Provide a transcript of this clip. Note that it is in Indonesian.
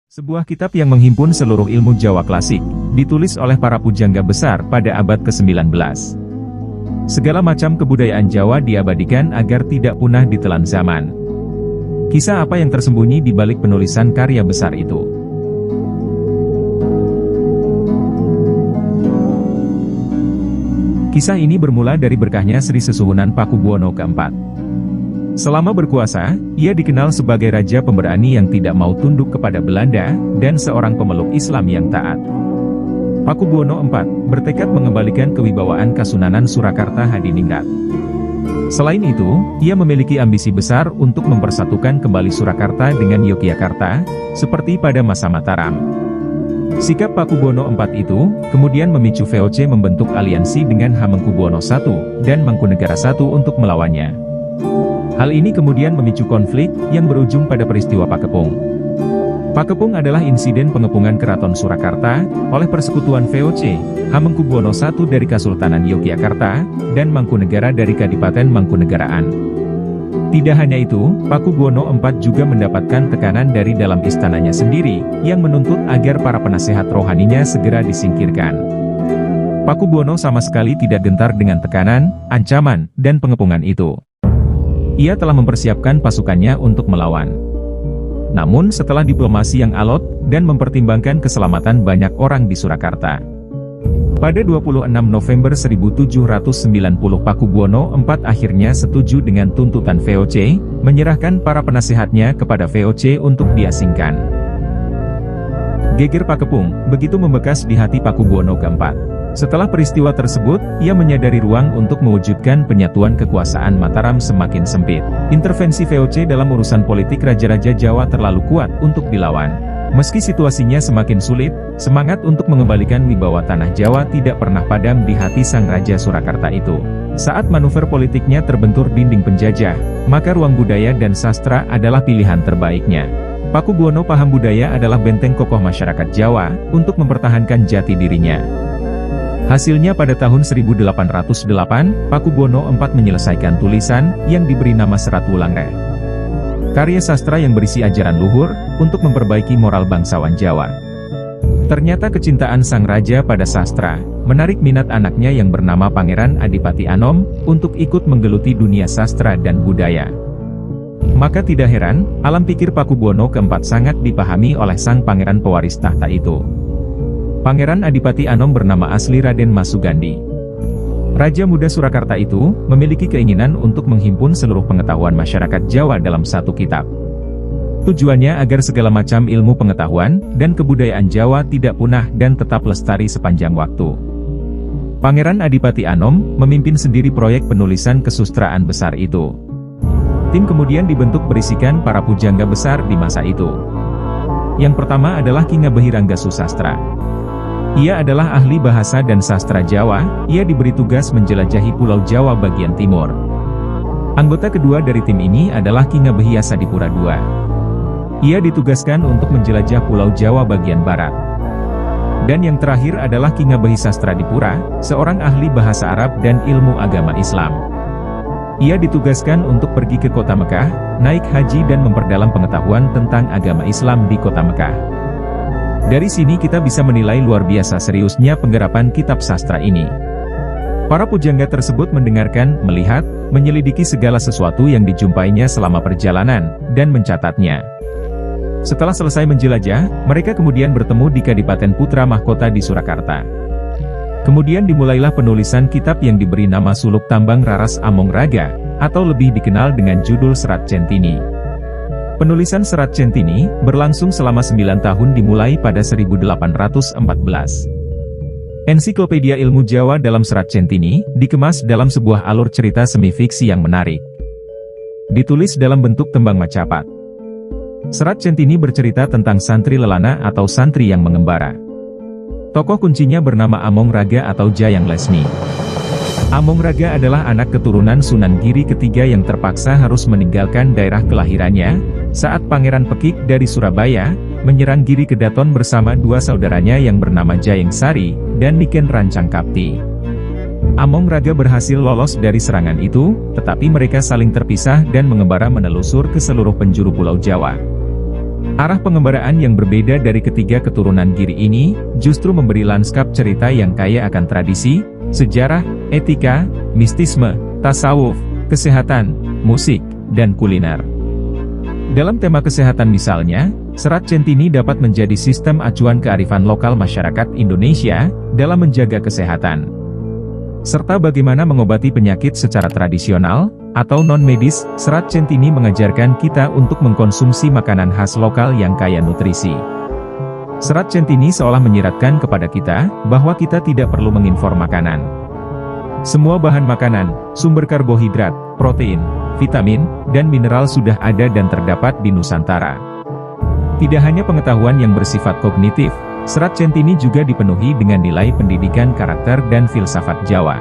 Sebuah kitab yang menghimpun seluruh ilmu Jawa klasik, ditulis oleh para pujangga besar pada abad ke-19. Segala macam kebudayaan Jawa diabadikan agar tidak punah ditelan zaman. Kisah apa yang tersembunyi di balik penulisan karya besar itu? Kisah ini bermula dari berkahnya Sri Sesuhunan Pakubuwono keempat. Selama berkuasa, ia dikenal sebagai raja pemberani yang tidak mau tunduk kepada Belanda, dan seorang pemeluk Islam yang taat. Pakubuwono IV bertekad mengembalikan kewibawaan Kasunanan Surakarta Hadiningrat. Selain itu, ia memiliki ambisi besar untuk mempersatukan kembali Surakarta dengan Yogyakarta, seperti pada masa Mataram. Sikap Pakubuwono IV itu, kemudian memicu VOC membentuk aliansi dengan Hamengkubuwono I dan Mangkunegara I untuk melawannya. Hal ini kemudian memicu konflik, yang berujung pada peristiwa Pakepung. Pakepung adalah insiden pengepungan Keraton Surakarta, oleh persekutuan VOC, Hamengkubuwono I dari Kasultanan Yogyakarta, dan Mangkunegara dari Kadipaten Mangkunegaraan. Tidak hanya itu, Pakubuwono IV juga mendapatkan tekanan dari dalam istananya sendiri, yang menuntut agar para penasehat rohaninya segera disingkirkan. Pakubuwono sama sekali tidak gentar dengan tekanan, ancaman, dan pengepungan itu. Ia telah mempersiapkan pasukannya untuk melawan. Namun setelah diplomasi yang alot, dan mempertimbangkan keselamatan banyak orang di Surakarta. Pada 26 November 1790 Pakubuwono IV akhirnya setuju dengan tuntutan VOC, menyerahkan para penasehatnya kepada VOC untuk diasingkan. Geger Pakepung, begitu membekas di hati Pakubuwono keempat. Setelah peristiwa tersebut, ia menyadari ruang untuk mewujudkan penyatuan kekuasaan Mataram semakin sempit. Intervensi VOC dalam urusan politik raja-raja Jawa terlalu kuat untuk dilawan. Meski situasinya semakin sulit, semangat untuk mengembalikan wibawa tanah Jawa tidak pernah padam di hati sang Raja Surakarta itu. Saat manuver politiknya terbentur dinding penjajah, maka ruang budaya dan sastra adalah pilihan terbaiknya. Pakubuwono paham budaya adalah benteng kokoh masyarakat Jawa, untuk mempertahankan jati dirinya. Hasilnya pada tahun 1808, Pakubuwono IV menyelesaikan tulisan, yang diberi nama Serat Wulangreh. Karya sastra yang berisi ajaran luhur, untuk memperbaiki moral bangsawan Jawa. Ternyata kecintaan sang raja pada sastra, menarik minat anaknya yang bernama Pangeran Adipati Anom, untuk ikut menggeluti dunia sastra dan budaya. Maka tidak heran, alam pikir Pakubuwono keempat sangat dipahami oleh sang pangeran pewaris tahta itu. Pangeran Adipati Anom bernama asli Raden Mas Sugandi. Raja muda Surakarta itu, memiliki keinginan untuk menghimpun seluruh pengetahuan masyarakat Jawa dalam satu kitab. Tujuannya agar segala macam ilmu pengetahuan, dan kebudayaan Jawa tidak punah dan tetap lestari sepanjang waktu. Pangeran Adipati Anom, memimpin sendiri proyek penulisan kesustraan besar itu. Tim kemudian dibentuk berisikan para pujangga besar di masa itu. Yang pertama adalah Ki Ngabehirangga Susastra. Ia adalah ahli bahasa dan sastra Jawa, ia diberi tugas menjelajahi Pulau Jawa bagian timur. Anggota kedua dari tim ini adalah Ki Ngabehi Asadipura II. Ia ditugaskan untuk menjelajah Pulau Jawa bagian barat. Dan yang terakhir adalah Ki Ngabehi Sastradipura, seorang ahli bahasa Arab dan ilmu agama Islam. Ia ditugaskan untuk pergi ke kota Mekah, naik haji dan memperdalam pengetahuan tentang agama Islam di kota Mekah. Dari sini kita bisa menilai luar biasa seriusnya penggarapan kitab sastra ini. Para pujangga tersebut mendengarkan, melihat, menyelidiki segala sesuatu yang dijumpainya selama perjalanan, dan mencatatnya. Setelah selesai menjelajah, mereka kemudian bertemu di Kadipaten Putra Mahkota di Surakarta. Kemudian dimulailah penulisan kitab yang diberi nama Suluk Tambang Raras Among Raga, atau lebih dikenal dengan judul Serat Centini. Penulisan Serat Centini, berlangsung selama 9 tahun dimulai pada 1814. Ensiklopedia Ilmu Jawa dalam Serat Centini, dikemas dalam sebuah alur cerita semi-fiksi yang menarik. Ditulis dalam bentuk tembang macapat. Serat Centini bercerita tentang santri lelana atau santri yang mengembara. Tokoh kuncinya bernama Among Raga atau Jayang Lesmi. Among Raga adalah anak keturunan Sunan Giri ketiga yang terpaksa harus meninggalkan daerah kelahirannya, saat Pangeran Pekik dari Surabaya, menyerang Giri Kedaton bersama dua saudaranya yang bernama Jayeng Sari, dan Niken Rancangkapti. Among Raga berhasil lolos dari serangan itu, tetapi mereka saling terpisah dan mengembara menelusur ke seluruh penjuru Pulau Jawa. Arah pengembaraan yang berbeda dari ketiga keturunan Giri ini, justru memberi lanskap cerita yang kaya akan tradisi, sejarah, etika, mistisme, tasawuf, kesehatan, musik, dan kuliner. Dalam tema kesehatan misalnya, Serat Centini dapat menjadi sistem acuan kearifan lokal masyarakat Indonesia dalam menjaga kesehatan. Serta bagaimana mengobati penyakit secara tradisional, atau non-medis. Serat Centini mengajarkan kita untuk mengkonsumsi makanan khas lokal yang kaya nutrisi. Serat Centini seolah menyiratkan kepada kita, bahwa kita tidak perlu mengimpor makanan. Semua bahan makanan, sumber karbohidrat, protein, vitamin, dan mineral sudah ada dan terdapat di Nusantara. Tidak hanya pengetahuan yang bersifat kognitif, Serat Centini juga dipenuhi dengan nilai pendidikan karakter dan filsafat Jawa.